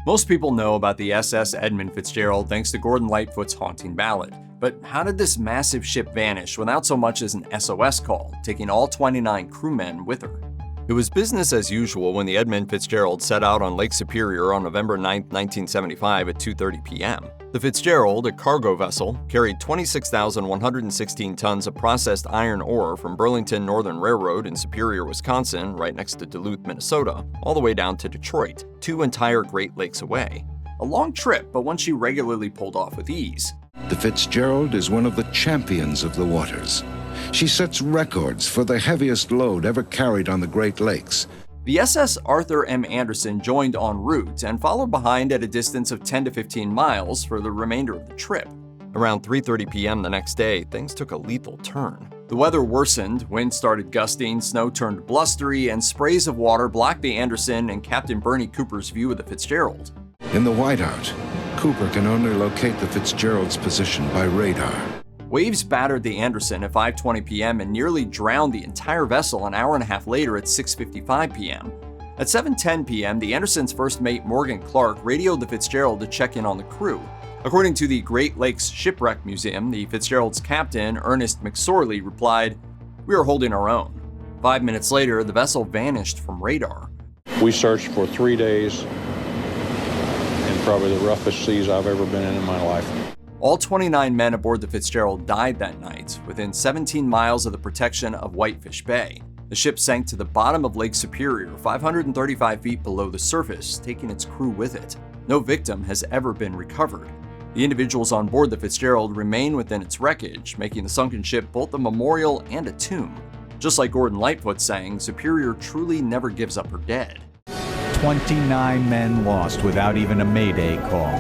Most people know about the SS Edmund Fitzgerald thanks to Gordon Lightfoot's haunting ballad. But how did this massive ship vanish without so much as an SOS call, taking all 29 crewmen with her? It was business as usual when the Edmund Fitzgerald set out on Lake Superior on November 9, 1975 at 2:30 p.m. The Fitzgerald, a cargo vessel, carried 26,116 tons of processed iron ore from Burlington Northern Railroad in Superior, Wisconsin, right next to Duluth, Minnesota, all the way down to Detroit, 2 entire Great Lakes away. A long trip, but one she regularly pulled off with ease. The Fitzgerald is one of the champions of the waters. She sets records for the heaviest load ever carried on the Great Lakes. The SS Arthur M. Anderson joined en route and followed behind at a distance of 10 to 15 miles for the remainder of the trip. Around 3:30 p.m. the next day, things took a lethal turn. The weather worsened, wind started gusting, snow turned blustery, and sprays of water blocked the Anderson and Captain Bernie Cooper's view of the Fitzgerald. In the whiteout, Cooper can only locate the Fitzgerald's position by radar. Waves battered the Anderson at 5:20 p.m. and nearly drowned the entire vessel an hour and a half later at 6:55 p.m. At 7:10 p.m., the Anderson's first mate Morgan Clark radioed the Fitzgerald to check in on the crew. According to the Great Lakes Shipwreck Museum, the Fitzgerald's captain, Ernest McSorley, replied, "We are holding our own." 5 minutes later, the vessel vanished from radar. We searched for 3 days in probably the roughest seas I've ever been in my life. All 29 men aboard the Fitzgerald died that night, within 17 miles of the protection of Whitefish Bay. The ship sank to the bottom of Lake Superior, 535 feet below the surface, taking its crew with it. No victim has ever been recovered. The individuals on board the Fitzgerald remain within its wreckage, making the sunken ship both a memorial and a tomb. Just like Gordon Lightfoot sang, Superior truly never gives up her dead. 29 men lost without even a mayday call.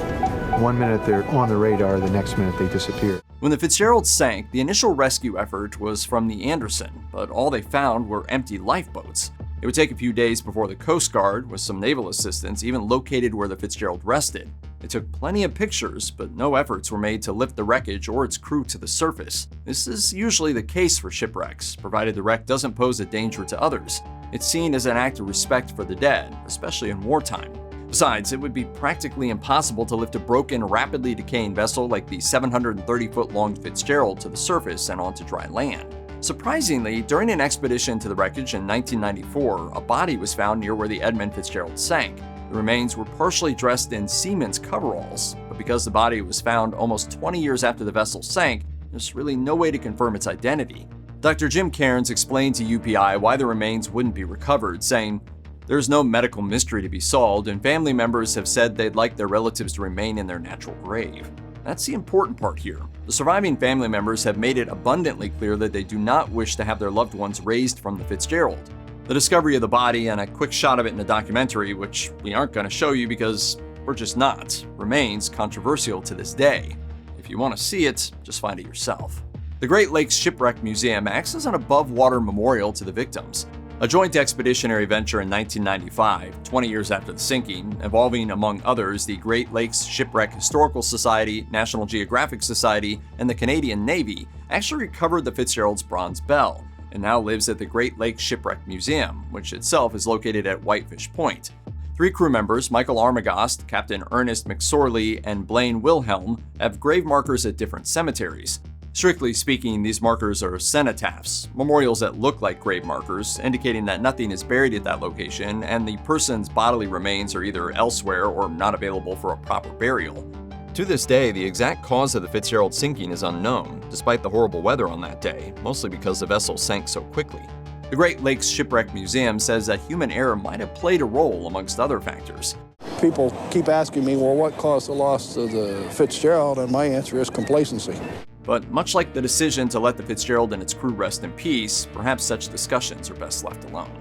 1 minute they're on the radar, the next minute they disappear. When the Fitzgerald sank, the initial rescue effort was from the Anderson, but all they found were empty lifeboats. It would take a few days before the Coast Guard, with some naval assistance, even located where the Fitzgerald rested. They took plenty of pictures, but no efforts were made to lift the wreckage or its crew to the surface. This is usually the case for shipwrecks, provided the wreck doesn't pose a danger to others. It's seen as an act of respect for the dead, especially in wartime. Besides, it would be practically impossible to lift a broken, rapidly decaying vessel like the 730-foot-long Fitzgerald to the surface and onto dry land. Surprisingly, during an expedition to the wreckage in 1994, a body was found near where the Edmund Fitzgerald sank. The remains were partially dressed in seamen's coveralls, but because the body was found almost 20 years after the vessel sank, there's really no way to confirm its identity. Dr. Jim Cairns explained to UPI why the remains wouldn't be recovered, saying, "There's no medical mystery to be solved, and family members have said they'd like their relatives to remain in their natural grave." That's the important part here. The surviving family members have made it abundantly clear that they do not wish to have their loved ones raised from the Fitzgerald. The discovery of the body and a quick shot of it in the documentary, which we aren't going to show you because we're just not, remains controversial to this day. If you want to see it, just find it yourself. The Great Lakes Shipwreck Museum acts as an above-water memorial to the victims. A joint expeditionary venture in 1995, 20 years after the sinking, involving, among others, the Great Lakes Shipwreck Historical Society, National Geographic Society, and the Canadian Navy, actually recovered the Fitzgerald's bronze bell, and now lives at the Great Lakes Shipwreck Museum, which itself is located at Whitefish Point. 3 crew members, Michael Armagost, Captain Ernest McSorley, and Blaine Wilhelm, have grave markers at different cemeteries. Strictly speaking, these markers are cenotaphs, memorials that look like grave markers, indicating that nothing is buried at that location and the person's bodily remains are either elsewhere or not available for a proper burial. To this day, the exact cause of the Fitzgerald sinking is unknown, despite the horrible weather on that day, mostly because the vessel sank so quickly. The Great Lakes Shipwreck Museum says that human error might have played a role amongst other factors. People keep asking me, well, what caused the loss of the Fitzgerald? And my answer is complacency. But much like the decision to let the Fitzgerald and its crew rest in peace, perhaps such discussions are best left alone.